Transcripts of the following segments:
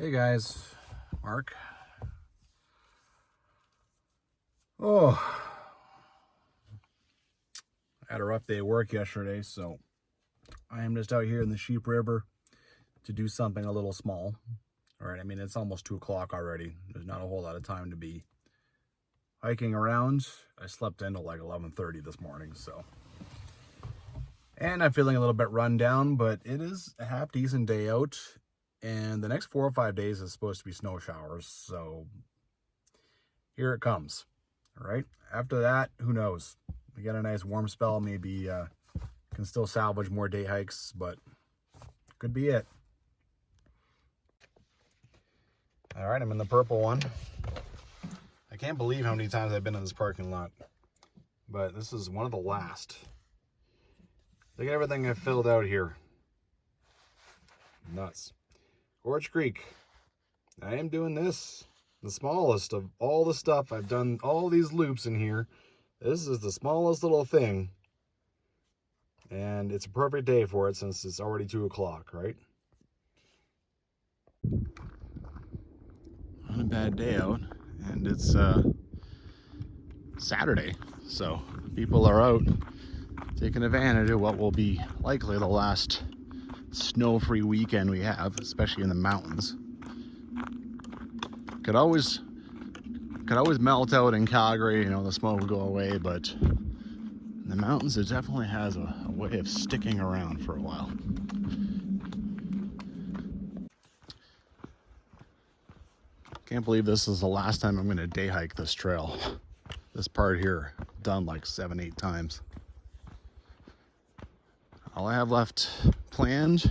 Hey guys, Mark. Oh, I had a rough day at work yesterday, so I am just out here in the Sheep River to do something a little small. All right, I mean, it's almost 2 o'clock already. There's not a whole lot of time to be hiking around. I slept in till like 11:30 this morning, so. And I'm feeling a little bit run down, but it is a half decent day out. And the next 4 or 5 days is supposed to be snow showers, so here it comes. All right, after that, who knows? We get a nice warm spell, maybe can still salvage more day hikes, but could be it. All right, I'm in the purple one. I can't believe how many times I've been in this parking lot, but this is one of the last. Look at everything I've filled out here. Nuts. Gorge Creek. I am doing this. The smallest of all the stuff. I've done all these loops in here. This is the smallest little thing. And it's a perfect day for it since it's already 2 o'clock, right? Not a bad day out. And it's Saturday. So people are out taking advantage of what will be likely the last snow-free weekend we have, especially in the mountains. Could always melt out in Calgary, you know, the smoke would go away, but in the mountains it definitely has a way of sticking around for a while. Can't believe this is the last time I'm going to day hike this trail. This part here, done like 7-8 times. All I have left planned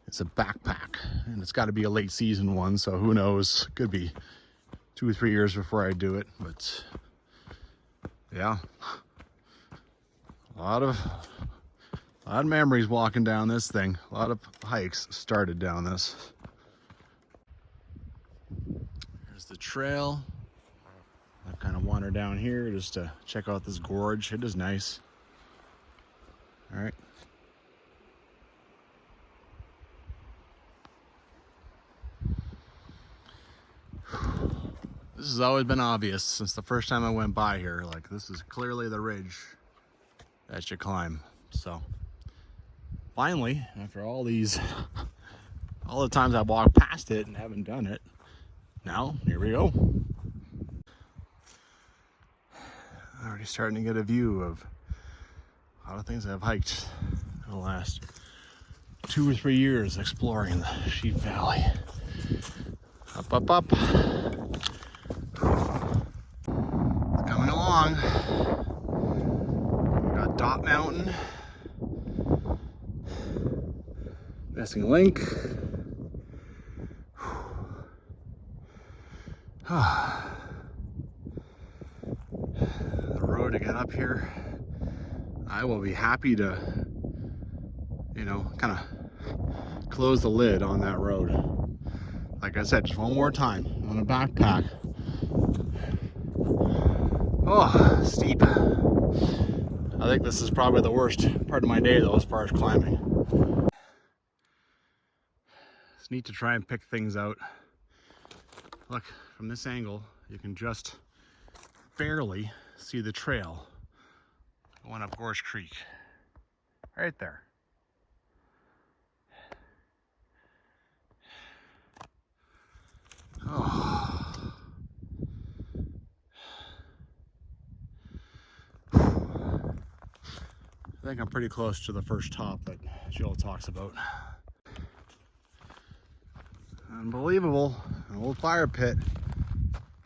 is a backpack, and it's got to be a late season one, so who knows, could be 2 or 3 years before I do it. But yeah, a lot of memories walking down this thing. A lot of hikes started down this. There's the trail. I kind of wander down here just to check out this gorge. It is nice. All right. This has always been obvious since the first time I went by here. Like, this is clearly the ridge that you climb. So finally, after all the times I walked past it and haven't done it, now here we go. Already starting to get a view of a lot of things I've hiked in the last 2 or 3 years exploring the Sheep Valley. Up, up, up. It's coming along. We got Dot Mountain. Missing link. The road to get up here. I will be happy to, you know, kind of close the lid on that road. Like I said, just one more time on a backpack. Oh, steep. I think this is probably the worst part of my day though, as far as climbing. It's neat to try and pick things out. Look, from this angle, you can just barely see the trail going up Gorge Creek. Right there. Oh. I think I'm pretty close to the first top that Jill talks about. Unbelievable. An old fire pit.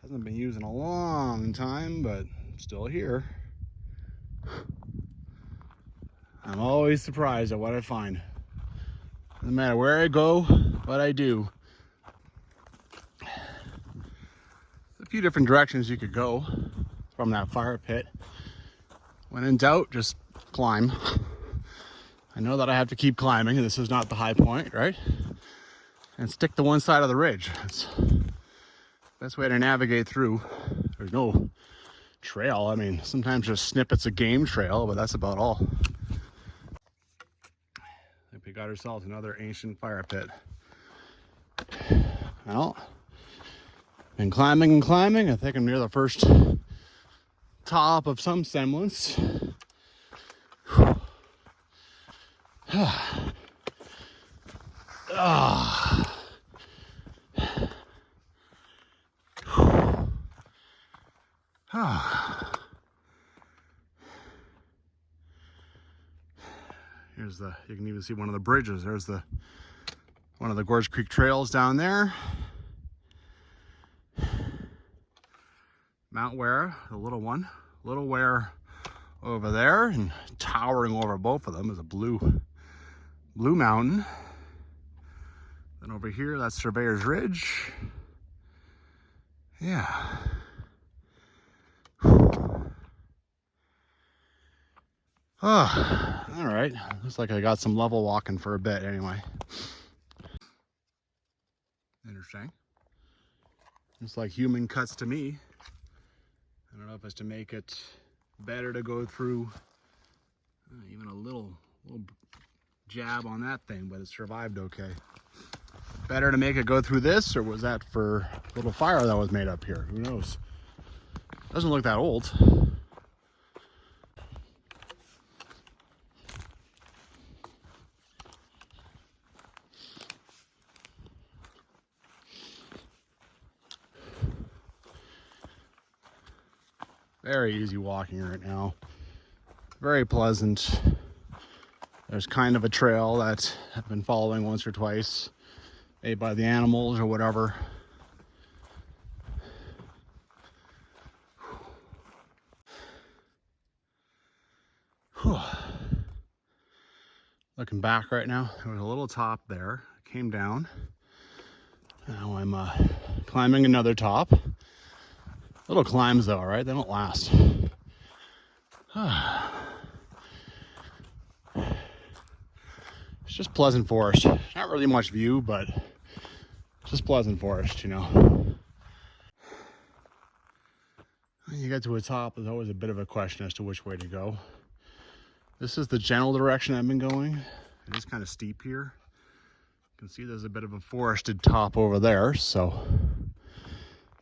Hasn't been used in a long time, but still here. I'm always surprised at what I find. No matter where I go, what I do. There's a few different directions you could go from that fire pit. When in doubt, just climb. I know that I have to keep climbing. This is not the high point, right? And stick to one side of the ridge. It's the best way to navigate through. There's no trail. I mean, sometimes just snippets of game trail, but that's about all. I think we got ourselves another ancient fire pit. Well, been climbing and climbing. I think I'm near the first top of some semblance. Here's you can even see one of the bridges. There's one of the Gorge Creek trails down there. Mount Ware, the little one. Little Ware over there, and towering over both of them is a blue mountain. Then over here, that's Surveyor's Ridge. Yeah. Oh, all right. Looks like I got some level walking for a bit anyway. Interesting. Looks like human cuts to me. I don't know if it's to make it better to go through even a little jab on that thing, but it survived okay. Better to make it go through this, or was that for a little fire that was made up here? Who knows? Doesn't look that old. Very easy walking right now. Very pleasant. There's kind of a trail that I've been following once or twice, made by the animals or whatever. Whew. Looking back right now, there was a little top there. It came down. Now I'm climbing another top. Little climbs though, right? They don't last. It's just pleasant forest. Not really much view, but just pleasant forest, you know. When you get to a top, there's always a bit of a question as to which way to go. This is the general direction I've been going. It is kind of steep here. You can see there's a bit of a forested top over there, so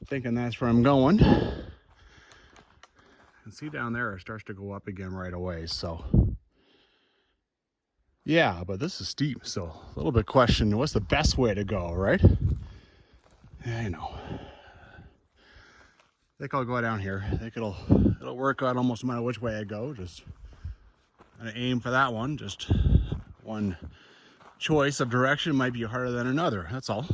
thinking that's where I'm going. And see down there, it starts to go up again right away, so yeah, but this is steep, so a little bit question, what's the best way to go, right? Yeah, I know. I think I'll go down here. I think it'll work out almost no matter which way I go. Just gonna aim for that one. Just one choice of direction might be harder than another, that's all.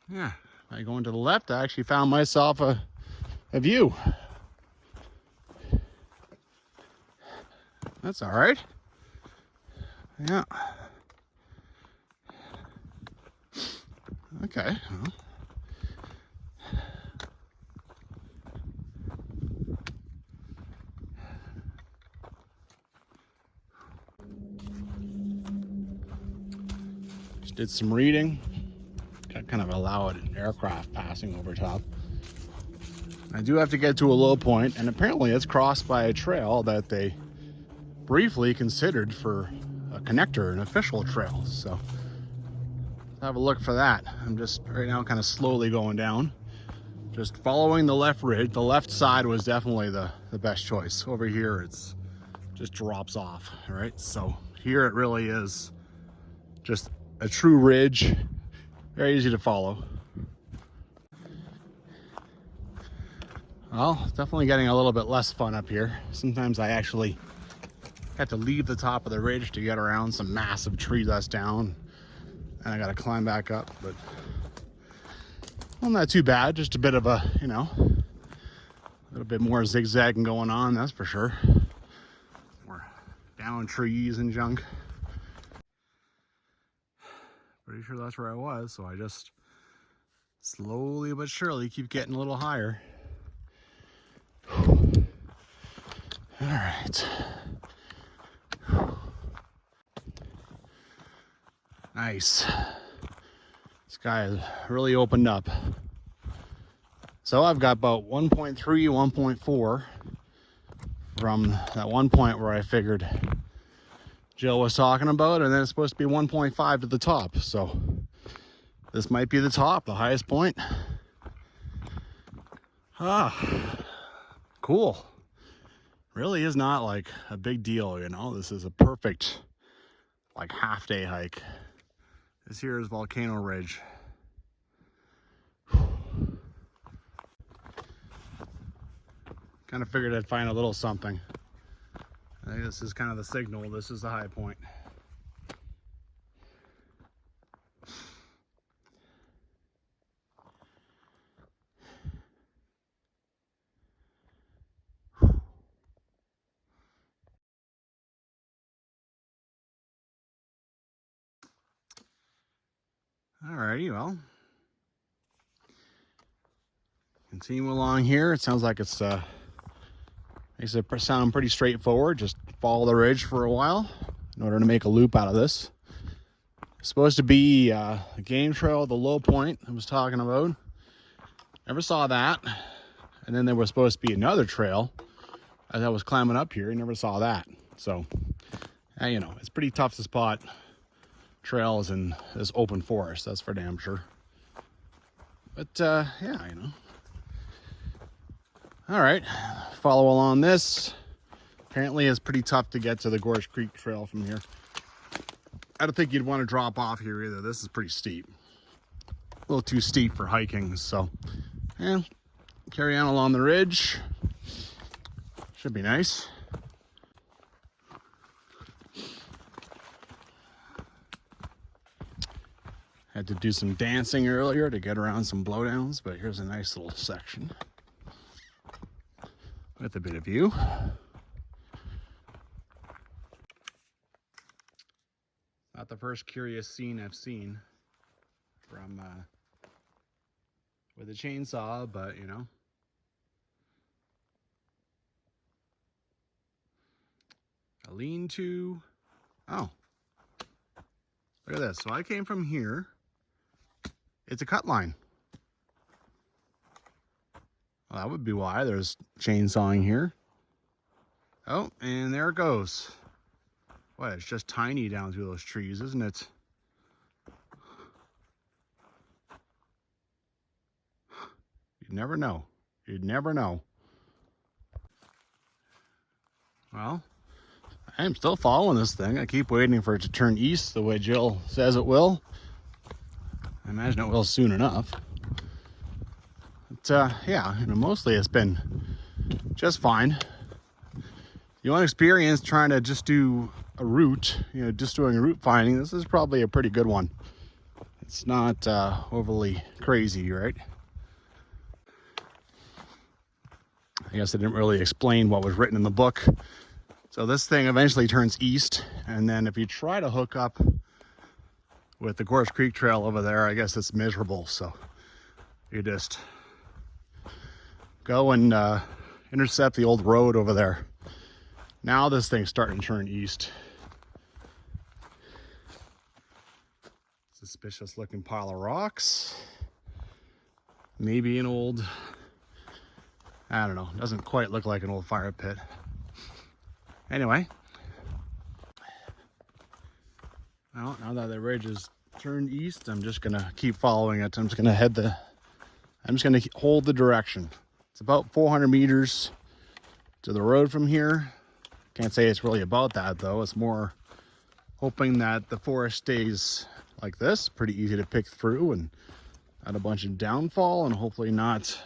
Yeah. By going to the left, I actually found myself a view. That's all right. Yeah. Okay. Well. Just did some reading. Kind of allow an aircraft passing over top. I do have to get to a low point, and apparently it's crossed by a trail that they briefly considered for a connector, an official trail. So have a look for that. I'm just right now kind of slowly going down, just following the left ridge. The left side was definitely the best choice. Over here it's just drops off, right? So here it really is just a true ridge. Very easy to follow. Well, it's definitely getting a little bit less fun up here. Sometimes I actually have to leave the top of the ridge to get around some massive tree that's down, and I gotta climb back up, but well, not too bad. Just a bit of a, you know, a little bit more zigzagging going on, that's for sure. More down trees and junk. Pretty sure that's where I was, so I just slowly but surely keep getting a little higher. All right. Nice. Sky has really opened up. So I've got about 1.3, 1.4 from that one point where I figured Jill was talking about, and then it's supposed to be 1.5 to the top. So This might be the top, the highest point. Ah, cool. Really is not like a big deal, you know. This is a perfect like half-day hike. This here is Volcano Ridge. Kind of figured I'd find a little something. I think this is kind of the signal. This is the high point. Alrighty, well, continue along here. It sounds like it's makes it sound pretty straightforward. Just follow the ridge for a while in order to make a loop out of this. It's supposed to be a game trail, the low point I was talking about. Never saw that. And then there was supposed to be another trail as I was climbing up here. I never saw that. So, you know, it's pretty tough to spot trails in this open forest, that's for damn sure. But yeah, you know. All right, follow along this. Apparently it's pretty tough to get to the Gorge Creek Trail from here. I don't think you'd want to drop off here either. This is pretty steep, a little too steep for hiking. So yeah, carry on along the ridge. Should be nice. Had to do some dancing earlier to get around some blowdowns, but here's a nice little section with a bit of view. Not the first curious scene I've seen from with a chainsaw, but you know. A lean-to. Oh, look at this. So I came from here. It's a cut line. Well, that would be why there's chainsawing here. Oh, and there it goes. Boy, it's just tiny down through those trees, isn't it? You'd never know. You'd never know. Well, I am still following this thing. I keep waiting for it to turn east the way Jill says it will. I imagine it will soon enough. But yeah, you know, mostly it's been just fine. You want experience trying to just do a route, you know, just doing a route finding. This is probably a pretty good one. It's not overly crazy, right? I guess I didn't really explain what was written in the book. So this thing eventually turns east, and then if you try to hook up with the Gorge Creek Trail over there, I guess it's miserable. So you just go and intercept the old road over there. Now this thing's starting to turn east. Suspicious looking pile of rocks. Maybe an old, I don't know, doesn't quite look like an old fire pit. Anyway, well, now that the ridge is turned east, I'm just gonna keep following it. I'm just gonna hold the direction. It's about 400 meters to the road from here. Can't say it's really about that though. It's more hoping that the forest stays like this, pretty easy to pick through and not a bunch of downfall, and hopefully not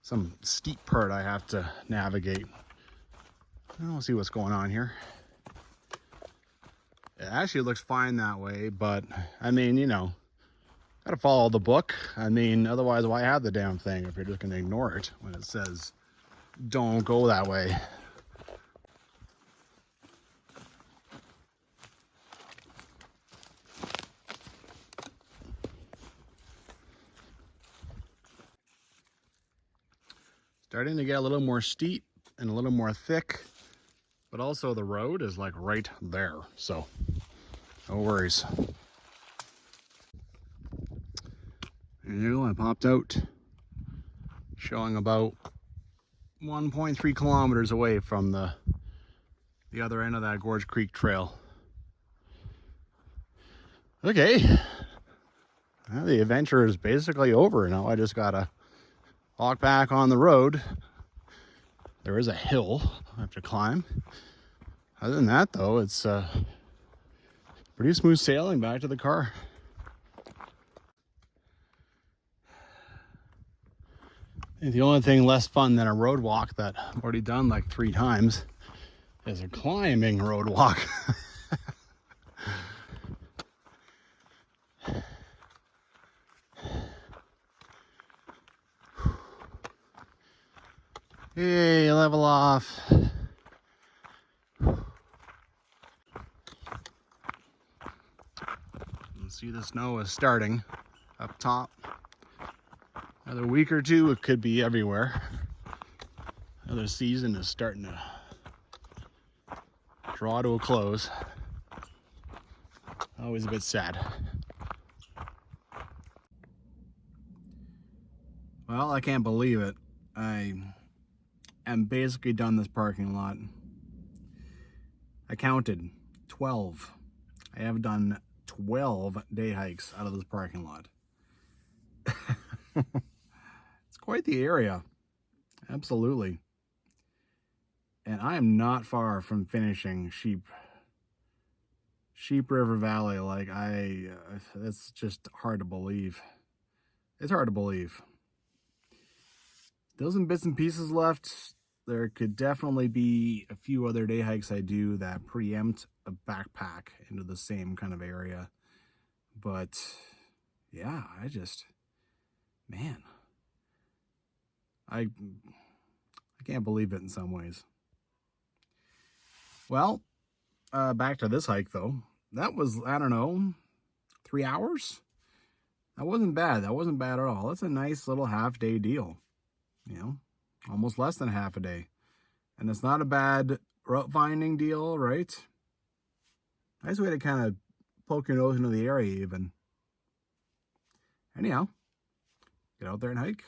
some steep part I have to navigate. We'll see what's going on here. It actually looks fine that way, but I mean, you know, gotta follow the book. I mean, otherwise why have the damn thing if you're just gonna ignore it when it says don't go that way. Starting to get a little more steep and a little more thick, but also the road is like right there, so no worries. There you go, I popped out, showing about 1.3 kilometers away from the other end of that Gorge Creek Trail. Okay, Well, the adventure is basically over. Now I just gotta walk back on the road. There is a hill I have to climb. Other than that, though, it's pretty smooth sailing back to the car. And the only thing less fun than a road walk that I've already done like 3 times is a climbing road walk. Hey, level off. You see the snow is starting up top. Another week or two, it could be everywhere. Another season is starting to draw to a close. Always a bit sad. Well, I can't believe it. I am basically done this parking lot. I counted 12. I have done 12 day hikes out of this parking lot. It's quite the area. Absolutely. And I am not far from finishing Sheep River Valley. Like, it's just hard to believe. It's hard to believe. There's some bits and pieces left. There could definitely be a few other day hikes I do that preempt a backpack into the same kind of area. But yeah, man, I can't believe it in some ways. Well, back to this hike though. That was, I don't know, 3 hours? That wasn't bad. That wasn't bad at all. That's a nice little half-day deal. You know, almost less than half a day. And it's not a bad route finding deal, right? Nice way to kind of poke your nose into the area even. Anyhow, get out there and hike.